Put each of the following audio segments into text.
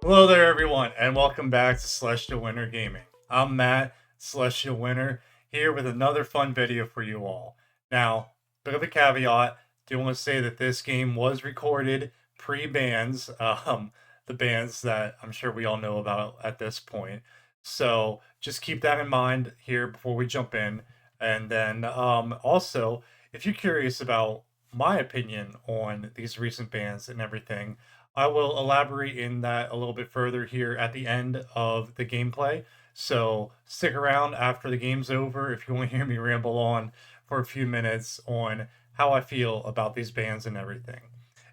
Hello there, everyone, and welcome back to Celestial Winter Gaming. I'm Matt, Celestial Winter, here with another fun video for you all. Now, bit of a caveat, do want to say that this game was recorded pre-bans, the bans that I'm sure we all know about at this point. So just keep that in mind here before we jump in. And then also, if you're curious about my opinion on these recent bans and everything, I will elaborate in that a little bit further here at the end of the gameplay. So stick around after the game's over if you want to hear me ramble on for a few minutes on how I feel about these bands and everything.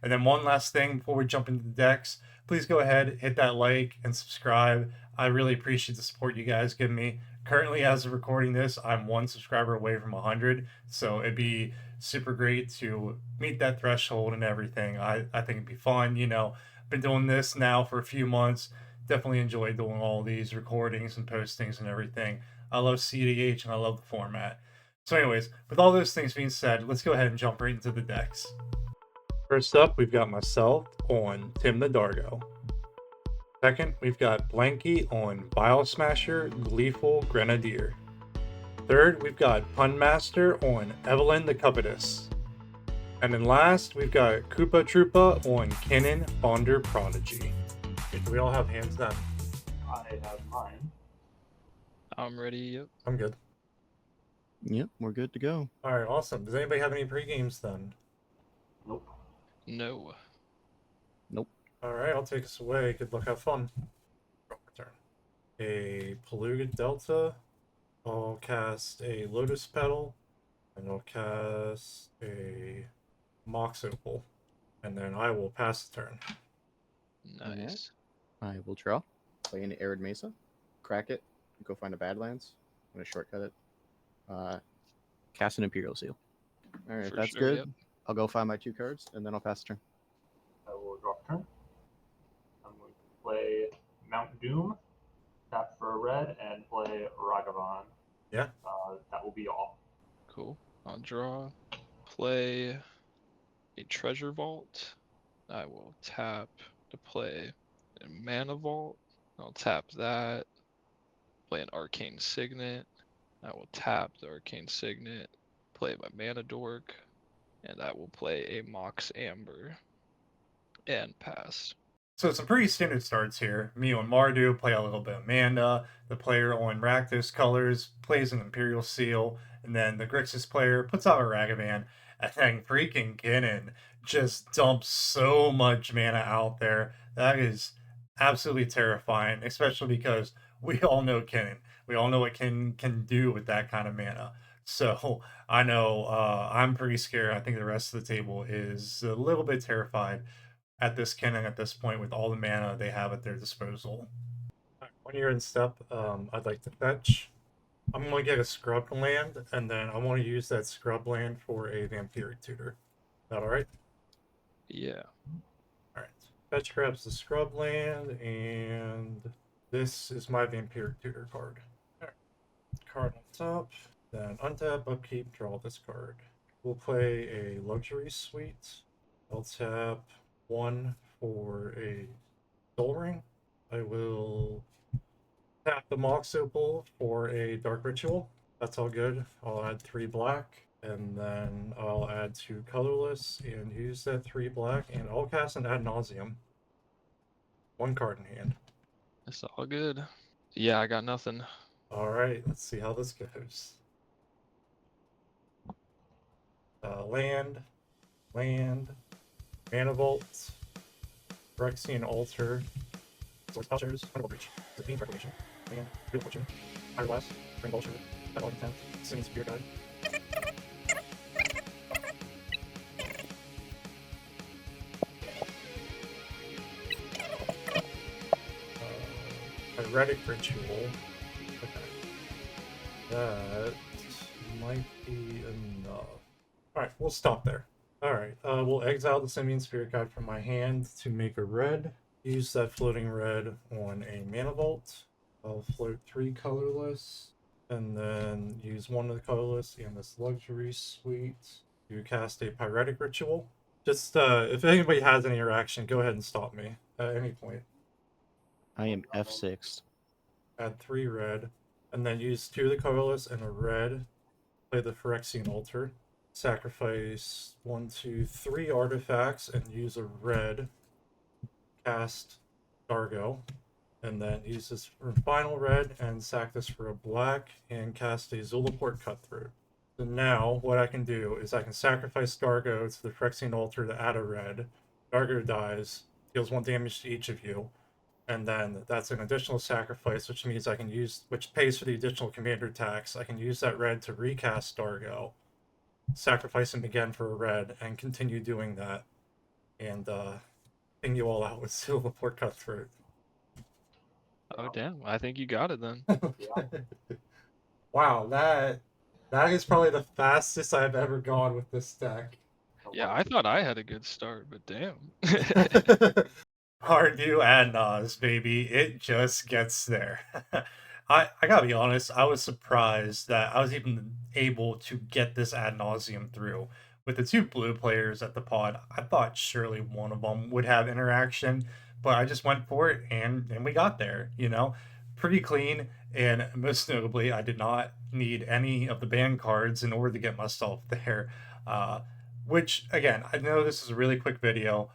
And then one last thing before we jump into the decks, please go ahead, hit that like and subscribe. I really appreciate the support you guys give me. Currently, as of recording this, I'm one subscriber away from 100, so it'd be super great to meet that threshold and everything. I think it'd be fun. Been doing this now for a few months. Definitely enjoy doing all these recordings and postings and everything. I love CEDH and I love the format. So, anyways, with all those things being said, let's go ahead and jump right into the decks. First up, we've got myself on Tymna Dargo. Second, we've got Blanky on Vial Smasher Gleeful Grenadier. Third, we've got Pun Master on Evelyn the Covetous. And then last, we've got Koopa Troopa on Kinnan Bonder Prodigy. Okay, do we all have hands down? I have mine. I'm ready. Yep. I'm good. Yep, we're good to go. Alright, awesome. Does anybody have any pre-games then? Nope. No. Nope. Alright, I'll take us away. Good luck, have fun. Turn. A Polluted Delta. I'll cast a Lotus Petal. And I'll cast a Mox Opal. And then I will pass the turn. Nice. I will draw, play into Arid Mesa, crack it, go find a Badlands. I'm going to shortcut it. Cast an Imperial Seal. Alright, if For that's sure, good, yep. I'll go find my 2 cards, and then I'll pass the turn. I will draw a turn. I'm going to play Mount Doom, tap for a red, and play Ragavan. Yeah. That will be all. Cool. I'll draw. Play a Treasure Vault. I will tap to play a Mana Vault. I'll tap that. Play an Arcane Signet. I will tap the Arcane Signet. Play my Mana Dork. And I will play a Mox Amber. And pass. So some pretty standard starts here. Me on Mardu play a little bit of Manda. The player on Rakdos Colors plays an Imperial Seal. And then the Grixis player puts out a Ragavan. And then freaking Kinnan just dumps so much mana out there. That is absolutely terrifying, especially because we all know Kinnan. We all know what Kinnan can do with that kind of mana. So I know I'm pretty scared. I think the rest of the table is a little bit terrified at this Kinnan at this point with all the mana they have at their disposal. When you're in step, I'd like to fetch. I'm going to get a scrub land, and then I want to use that scrub land for a vampiric tutor. Is that alright? Yeah. Alright. Fetch grabs the scrub land, and this is my vampiric tutor card. Alright. Card on top, then untap, upkeep, draw this card. We'll play a luxury suite. I'll tap 1 for a Soul Ring. I will tap the Mox Opal for a Dark Ritual. That's all good. I'll add 3 black, and then I'll add 2 colorless, and use that 3 black, and I'll cast an Ad Nauseam. 1 card in hand. It's all good. Yeah, I got nothing. Alright, let's see how this goes. Land, Mana Vault, Phyrexian Altar, Swords Plowshares, Underworld Breach, Zephyne Reclamation, Land, Real Fortune, Iron Blast, Rain Bolster, Battle Content, Singing Spear Guide. Pyretic Ritual. Okay. That might be enough. Alright, we'll stop there. Alright, we'll exile the Simian Spirit Guide from my hand to make a red. Use that floating red on a Mana Vault. I'll float 3 colorless, and then use 1 of the colorless in this luxury suite to cast a Pyretic Ritual. Just, if anybody has any reaction, go ahead and stop me at any point. I am F6. Add 3 red, and then use 2 of the colorless and a red. Play the Phyrexian Altar. Sacrifice 1, 2, 3 artifacts and use a red. Cast Dargo. And then use this for final red and sack this for a black and cast a Zulaport Cutthroat. So now what I can do is I can sacrifice Dargo to the Phyrexian Altar to add a red. Dargo dies, deals 1 damage to each of you, and then that's an additional sacrifice, which means I can use, which pays for the additional commander tax. I can use that red to recast Dargo, sacrifice him again for a red, and continue doing that, and ping you all out with Zulaport Cutthroat. Oh damn! I think you got it then. Wow, that is probably the fastest I've ever gone with this deck. Yeah, I thought I had a good start, but damn. Hard to ad nauseam, baby. It just gets there. I gotta be honest, I was surprised that I was even able to get this ad nauseam through. With the 2 blue players at the pod, I thought surely one of them would have interaction, but I just went for it and we got there, you know? Pretty clean, and most notably, I did not need any of the ban cards in order to get myself there. Which, again, I know this is a really quick video,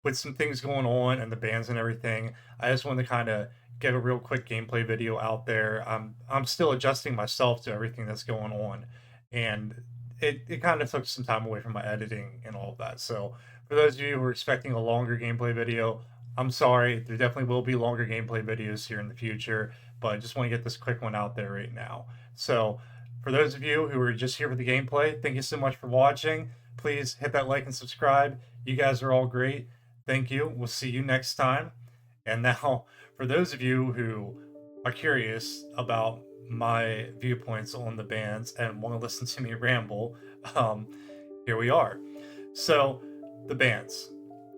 with some things going on and the bans and everything. I just wanted to kind of get a real quick gameplay video out there. I'm still adjusting myself to everything that's going on, and it kind of took some time away from my editing and all of that. So for those of you who are expecting a longer gameplay video, I'm sorry. There definitely will be longer gameplay videos here in the future, but I just want to get this quick one out there right now. So for those of you who are just here for the gameplay, thank you so much for watching. Please hit that like and subscribe. You guys are all great. Thank you. We'll see you next time. And now, for those of you who are curious about my viewpoints on the bans and want to listen to me ramble, here we are. So, the bans.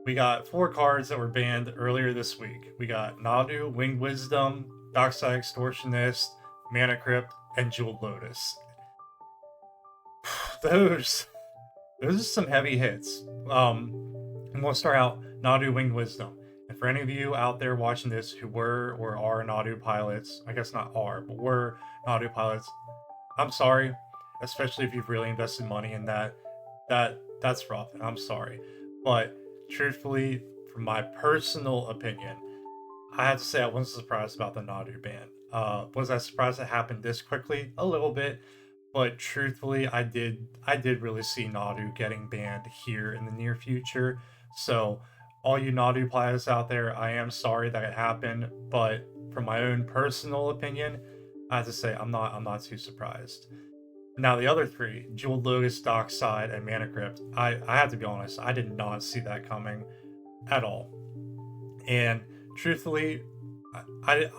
We got 4 cards that were banned earlier this week. We got Nadu, Winged Wisdom, Dockside Extortionist, Mana Crypt, and Jeweled Lotus. Those are some heavy hits. And we'll start out Nadu Winged Wisdom. And for any of you out there watching this who were or are Nadu pilots, I guess not are, but were Nadu pilots, I'm sorry, especially if you've really invested money in that. That's rough, and I'm sorry. But truthfully, from my personal opinion, I have to say I wasn't surprised about the Nadu ban. Was I surprised it happened this quickly? A little bit. But truthfully, I did really see Nadu getting banned here in the near future. So all you Nadu players out there, I am sorry that it happened, but from my own personal opinion, I have to say I'm not too surprised. Now the other 3, Jeweled Lotus, Dockside, and Mana Crypt, I have to be honest, I did not see that coming at all. And truthfully, I did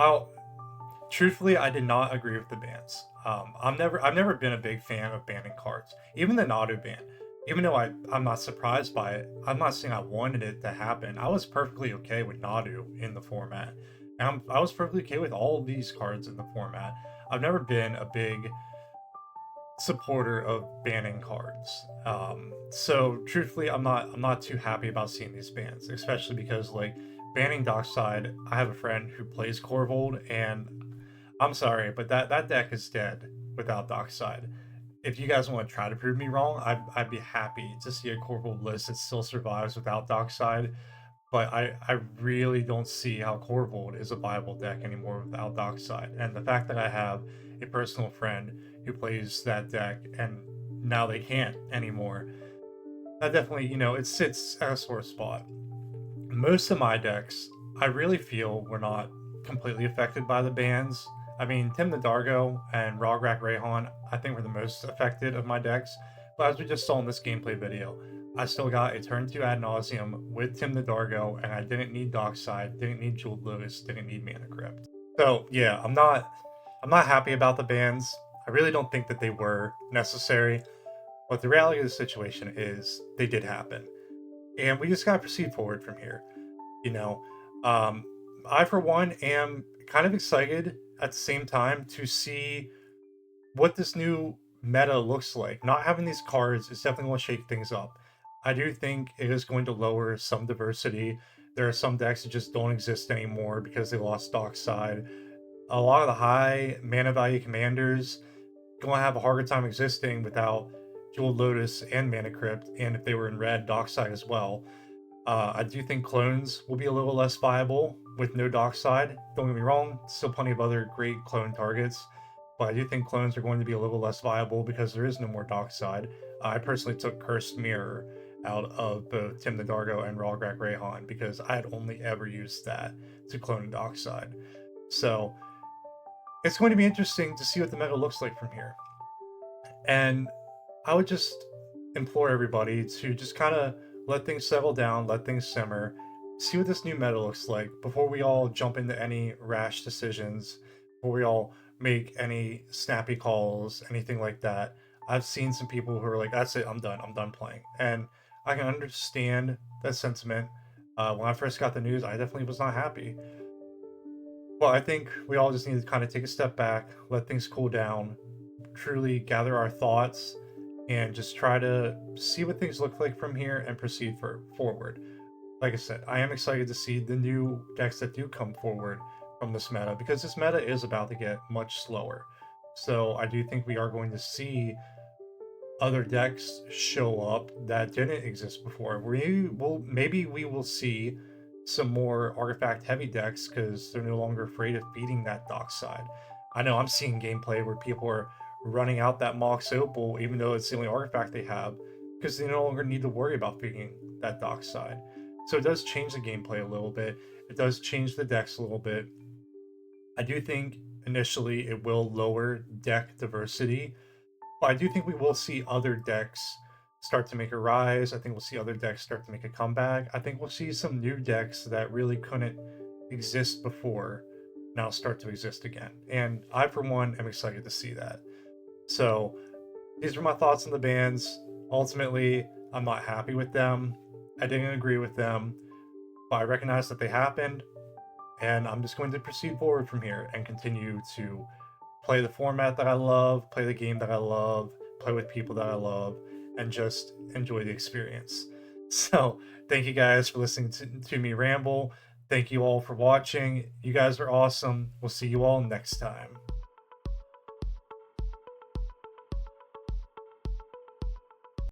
not agree with the bans. I've never been a big fan of banning cards. Even the Nadu ban, even though I'm not surprised by it, I'm not saying I wanted it to happen. I was perfectly okay with Nadu in the format, and I was perfectly okay with all of these cards in the format. I've never been a big supporter of banning cards. So truthfully, I'm not too happy about seeing these bans, especially because like banning Dockside. I have a friend who plays Corvold, and I'm sorry, but that deck is dead without Dockside. If you guys want to try to prove me wrong, I'd be happy to see a Corvold list that still survives without Dockside. But I really don't see how Corvold is a viable deck anymore without Dockside. And the fact that I have a personal friend who plays that deck and now they can't anymore, that definitely, it sits at a sore spot. Most of my decks, I really feel were not completely affected by the bans. I mean, Tymna Dargo and Rograk Rayhan, I think were the most affected of my decks. But as we just saw in this gameplay video, I still got a turn 2 ad nauseum with Tymna Dargo, and I didn't need Dockside, didn't need Jeweled Lotus, didn't need Mana Crypt. So yeah, I'm not happy about the bans. I really don't think that they were necessary. But the reality of the situation is they did happen. And we just gotta proceed forward from here. I for one am kind of excited at the same time to see what this new meta looks like. Not having these cards is definitely going to shake things up. I do think it is going to lower some diversity. There are some decks that just don't exist anymore because they lost Dockside. A lot of the high mana value commanders gonna have a harder time existing without Jeweled Lotus and Mana Crypt, and if they were in red, Dockside as well. I do think clones will be a little less viable with no Dockside. Don't get me wrong, still plenty of other great clone targets, but I do think clones are going to be a little less viable because there is no more Dockside. I personally took Cursed Mirror out of both Tymna Dargo and Rawgrak Rayhan because I had only ever used that to clone Dockside. So it's going to be interesting to see what the meta looks like from here. And I would just implore everybody to just kind of let things settle down, let things simmer, see what this new meta looks like before we all jump into any rash decisions, before we all make any snappy calls, anything like that. I've seen some people who are like, that's it, I'm done playing. And I can understand that sentiment. When I first got the news, I definitely was not happy. But I think we all just need to kind of take a step back, let things cool down, truly gather our thoughts, and just try to see what things look like from here and proceed forward. Like I said, I am excited to see the new decks that do come forward from this meta because this meta is about to get much slower. So I do think we are going to see other decks show up that didn't exist before. Maybe we will see some more artifact heavy decks because they're no longer afraid of beating that Dockside. I know I'm seeing gameplay where people are running out that Mox Opal even though it's the only artifact they have because they no longer need to worry about beating that Dockside. So it does change the gameplay a little bit. It does change the decks a little bit. I do think initially it will lower deck diversity, but I do think we will see other decks start to make a rise. I think we'll see other decks start to make a comeback. I think we'll see some new decks that really couldn't exist before now start to exist again. And I, for one, am excited to see that. So these are my thoughts on the bans. Ultimately, I'm not happy with them. I didn't agree with them, but I recognize that they happened. And I'm just going to proceed forward from here and continue to play the format that I love, play the game that I love, play with people that I love, and just enjoy the experience. So, thank you guys for listening to me ramble. Thank you all for watching. You guys are awesome. We'll see you all next time.